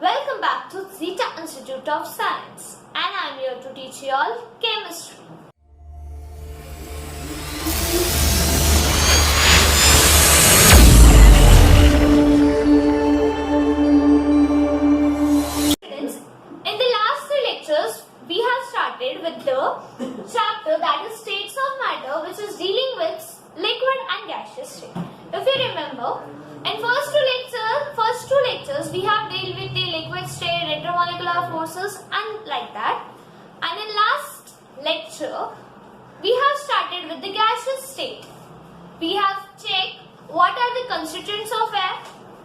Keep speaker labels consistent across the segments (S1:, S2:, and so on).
S1: Welcome back to Zeta Institute of Science, and I'm here to teach you all chemistry. Students, in the last three lectures, we have started with the chapter that is states of matter, which is dealing with liquid and gaseous state. If you remember, in first two lectures, we have dealt with the liquid state, intermolecular forces, and like that. And in last lecture, we have started with the gaseous state. We have checked what are the constituents of air,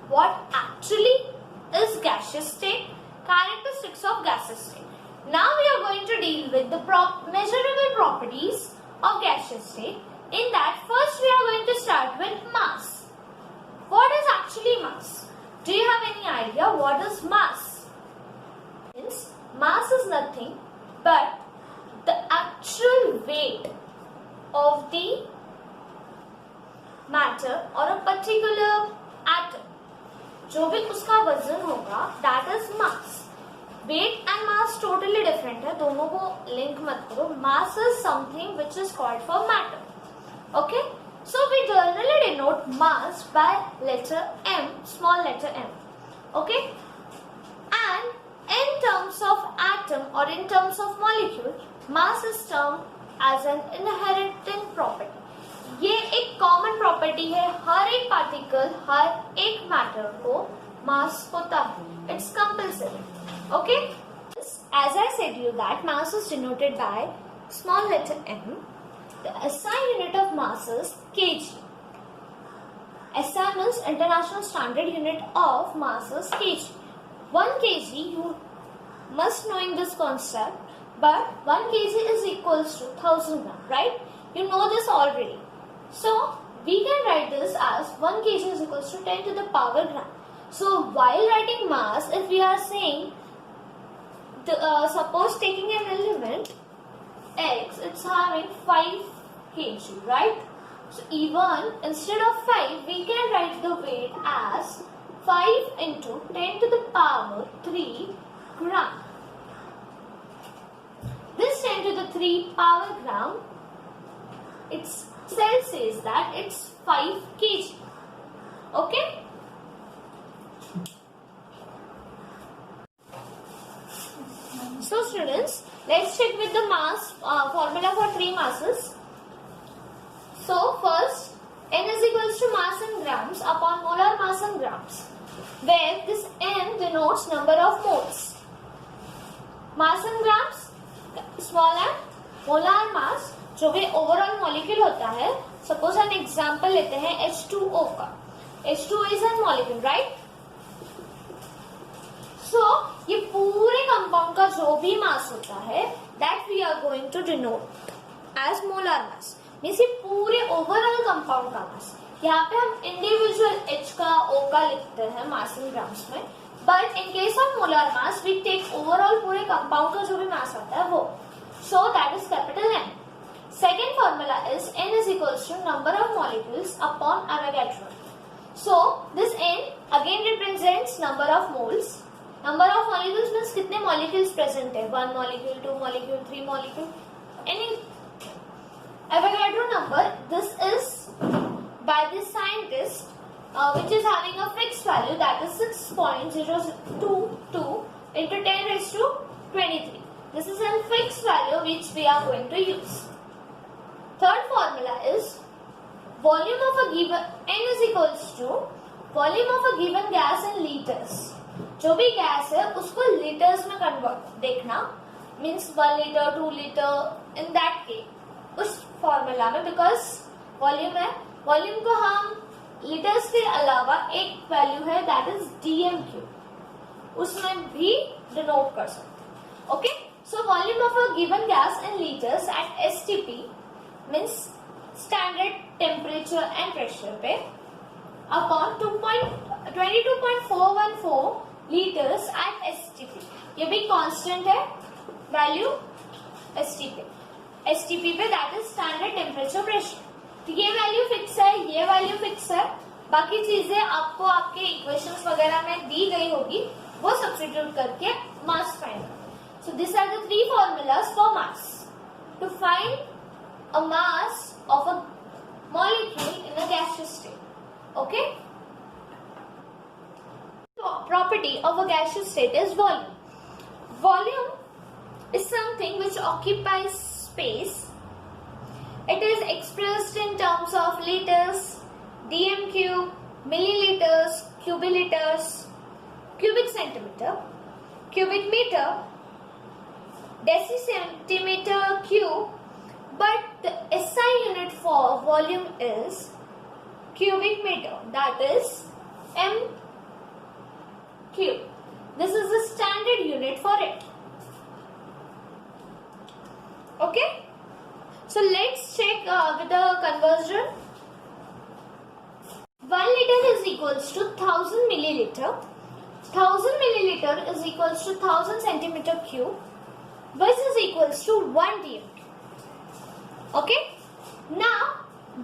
S1: what actually is gaseous state, characteristics of gaseous state. Now we are going to deal with the measurable properties of gaseous state. In that, first we are going to start with mass. What is actually mass? Do you have any idea what is mass? Means mass is nothing but the actual weight of the matter or a particular atom. जो भी उसका वजन होगा, that is mass. Weight and mass totally different है, दोनों को link मत करो. Mass is something which is called for matter. Okay? So we generally denote mass by letter M, small letter m. Okay? And in terms of atom or in terms of molecule, mass is termed as an inherent property. ये एक common property है, हर एक particle, हर एक matter को mass होता है. It's compulsory. Okay? As I said you that mass is denoted by small letter m. The SI unit of mass is kg. SI means International Standard Unit of Mass is kg. 1 kg, you must knowing this concept, but 1 kg is equals to 1000 gram, right? You know this already. So, we can write this as 1 kg is equals to 10 to the power gram. So, while writing mass, if we are saying, suppose taking an element, X, it's having 5 kg, right? So even instead of 5, we can write the weight as 5 into 10 to the power 3 gram. This 10 to the 3 power gram, itself says that it's 5 kg. Okay? So students, let's check with the mass formula for 3 masses. So first, N is equals to mass in grams upon molar mass in grams, where this N denotes number of moles. Mass in grams, small m, molar mass, जो भी overall molecule होता है. Suppose an example लेते हैं H2O का. H2O is a molecule, right? So ये पूरे compound का जो भी मास होता है, that we are going to denote as molar mass. Means ये पूरे ओवरऑल कंपाउंड का मास. यहाँ पे हम इंडिविजुअल H का O का लिखते हैं मास इन ग्राम्स में, but in case of molar mass we take overall पूरे कंपाउंड का जो भी मास आता है वो. So that is capital N. Second formula is N is equals to number of molecules upon Avogadro. So this N again represents number of moles. Number of molecules means कितने molecules present है, 1 molecule, 2 molecule, 3 molecule, any. Avogadro number, this is by the scientist which is having a fixed value, that is 6.022 into 10 raised to 23. This is a fixed value which we are going to use. Third formula is volume of a given N is equals to volume of a given gas in liters. जो भी gas है उसको liters में convert देखना, means 1 liter, 2 liter, in that case उस formula में, because volume है, volume को हम लीटर्स के अलावा एक वैल्यू है दैट इज DMQ, उसमें भी डिनोट कर सकते. Okay, so volume of a given gas in litres at STP means standard temperature and pressure पे अपॉन 22.414 लीटर्स एट STP. ये भी कांस्टेंट है वैल्यू STP पे, that is standard temperature pressure. तो ये वैल्यू फिक्स है, ये वैल्यू फिक्स है, बाकी चीजें आपको आपके इक्वेशंस वगैरह में दी गई होगी, वो सब्स्टिट्यूट करके मास फाइंड करो। So this are the 3 formulas for mass to find a mass of a molecule in a gaseous state. Okay? So, property of a gaseous state is volume. Volume is something which occupies space. It is expressed in terms of liters, dm cube, milliliters, cubiliters, cubic centimeter, cubic meter, decicentimeter cube, but the SI unit for volume is cubic meter, that is m cube. This is the standard unit for it. Okay, so let's check with the conversion. 1 liter is equals to 1000 milliliter. 1000 milliliter is equals to 1000 centimeter cube, which is equals to 1 dm. Okay, now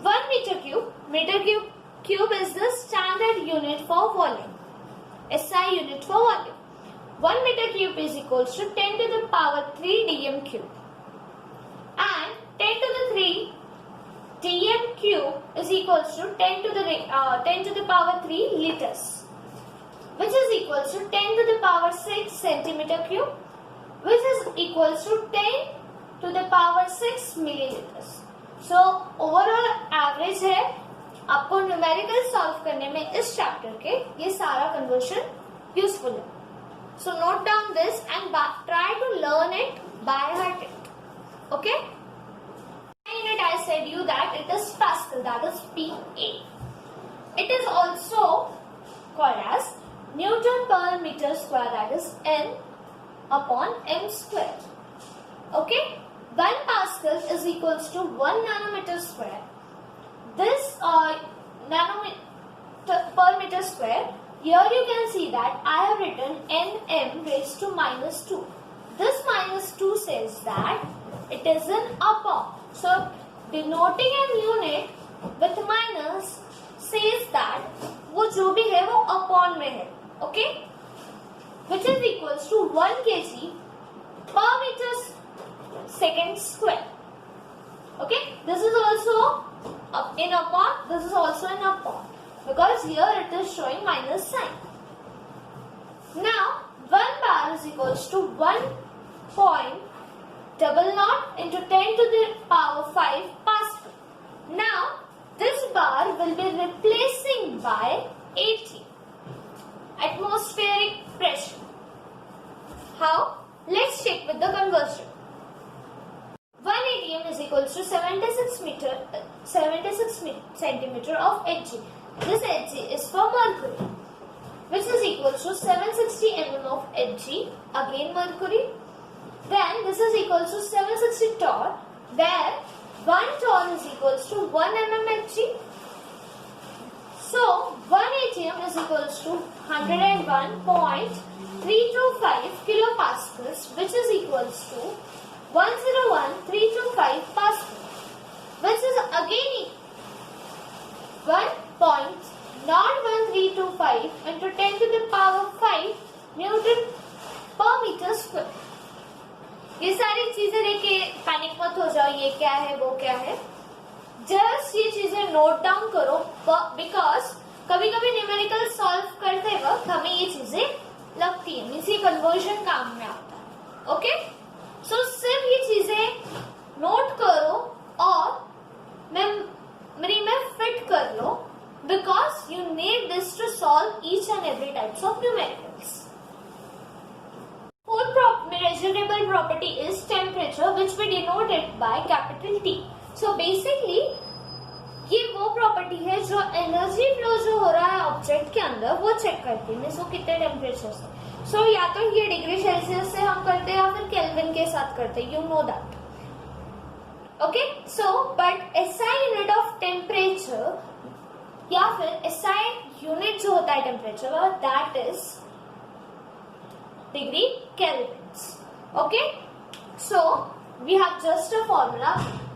S1: 1 meter cube is the standard unit for volume, SI unit for volume. 1 meter cube is equals to 10 to the power 3 dm cube, and 10 to the 3 dm cube is equals to 10 to the power 3 liters, which is equals to 10 to the power 6 centimeter cube, which is equals to 10 to the power 6 milliliters. So overall average है, आपको numerical solve करने में इस chapter के ये सारा conversion useful है. So note down this and try to learn it by heart it. Okay? In it I said you that it is Pascal, that is PA. It is also called as Newton per meter square, that is N upon M square. Okay? 1 Pascal is equals to 1 nanometer square. This nanometer per meter square, here you can see that I have written nm raised to minus 2. This minus 2 says that it is an upon. So denoting an unit with minus says that वो जो भी है वो upon में है. Okay? Which is equals to 1 kg per meter second square. Okay, this is also in upon, this is also in upon, because here it is showing minus sign. Now 1 bar is equals to 1.00 into 10 to the power 5 Pascal. Now this bar will be replacing by 80 atmospheric pressure. How? Let's check with the conversion. 1 atm is equals to 76 centimeter of Hg. This Hg is for mercury, which is equals to 760 mm of Hg, again mercury. Then this is equals to 760 torr, where 1 torr is equals to 1 mm Hg. So 1 atm is equals to 101.325 kilopascals, which is equals to 101.325 Pascal, which is again 1.01325 into 10 to the power 5 Newton per meter square. ये सारी चीजें लेके panic मत हो जाओ, ये क्या है वो क्या है, जस्ट ये चीजें नोट डाउन करो, बिकॉज कभी कभी न्यूमेरिकल सॉल्व करते वक्त हमें ये चीजें लगती है, मीन्स ये कन्वर्जन काम में आता है. ओके, सो सिर्फ ये चीजें नोट करो और मेमोरी में फिट कर लो, because you need this to solve each and every types of numericals. Fourth measurable property is temperature, which we denote it by capital T. So basically ये वो प्रॉपर्टी है जो एनर्जी फ्लो जो हो रहा है ऑब्जेक्ट के अंदर वो चेक करती है, मीन्स वो कितने टेम्परेचर से. सो या तो ये डिग्री सेल्सियस से हम करते हैं या फिर केल्विन के साथ करते हैं, you know that. Okay, so but SI unit of temperature या फिर एसआई यूनिट जो होता है temperature, that is degree kelvins. Okay, so we have just a formula.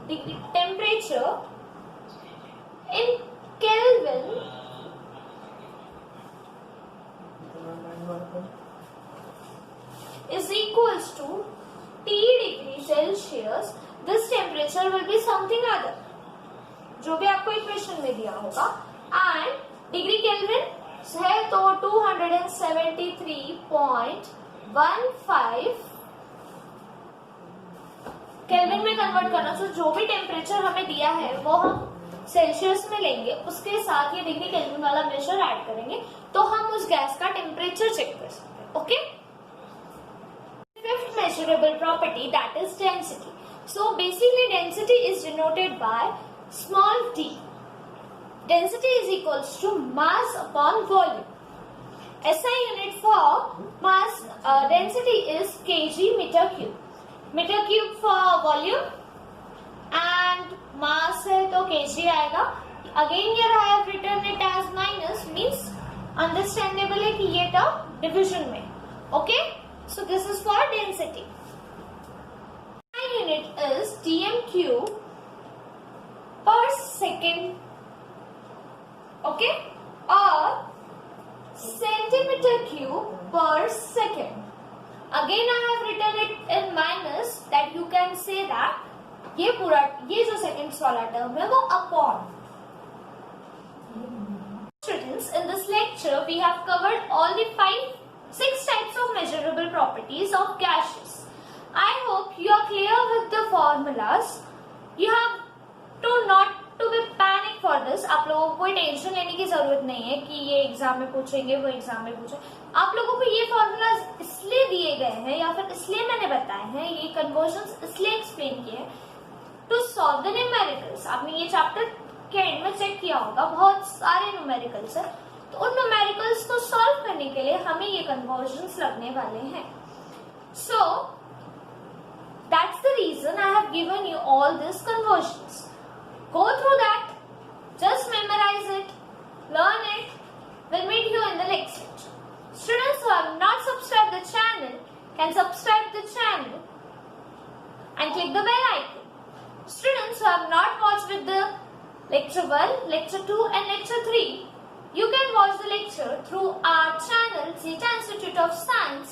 S1: Degree temperature in Kelvin equals to T degree Celsius, this temperature will be something other. जो भी आपको equation में दिया होगा, एंड डिग्री केल्विन है तो 273.15 kelvin में convert करना। तो जो भी टेम्परेचर हमें दिया है वो हम सेल्सियस में लेंगे, उसके साथ ये डिग्री केल्विन वाला मेजर ऐड करेंगे तो हम उस गैस का टेम्परेचर चेक कर सकते हैं। Okay, fifth measurable property that is density. So basically density is denoted by small d. Density is equals to mass upon volume. SI unit for mass density is kg meter cube. Meter cube for volume and mass है तो kg आएगा. Again here I have written it as minus, means understandable है कि ये term division में. Okay, so this is for density. SI unit is dm cube per second, okay, or centimeter cube per second. Again I have written it in minus, that you can say that ये पूरा ये जो seconds वाला term है वो upon. Students, in this lecture we have covered all the 6 types of measurable properties of gases. I hope you are clear with the formulas. You have not to be panic for this. आप लोगों को कोई tension लेने की जरूरत नहीं है कि ये एग्जाम में पूछेंगे वो एग्जाम में पूछे। आप लोगों को ये फॉर्मूलाज इसलिए दिए गए हैं या फिर इसलिए मैंने बताए हैं, ये कन्वर्जन्स इसलिए एक्सप्लेन किए हैं टू सॉल्व द न्यूमेरिकल्स। आपने ये चैप्टर के एंड में चेक किया होगा, बहुत सारे न्यूमेरिकल्स है, तो उन न्यूमेरिकल्स को सॉल्व करने के लिए हमें ये कन्वर्जन्स लगने वाले हैं। So that's the reason I have given you all this conversions. Go through that, just memorize it, learn it. We'll meet you in the next lecture. Students who have not subscribed the channel can subscribe the channel and click the bell icon. Students who have not watched with the lecture 1, lecture 2 and lecture 3, you can watch the lecture through our channel Zeta Institute of Science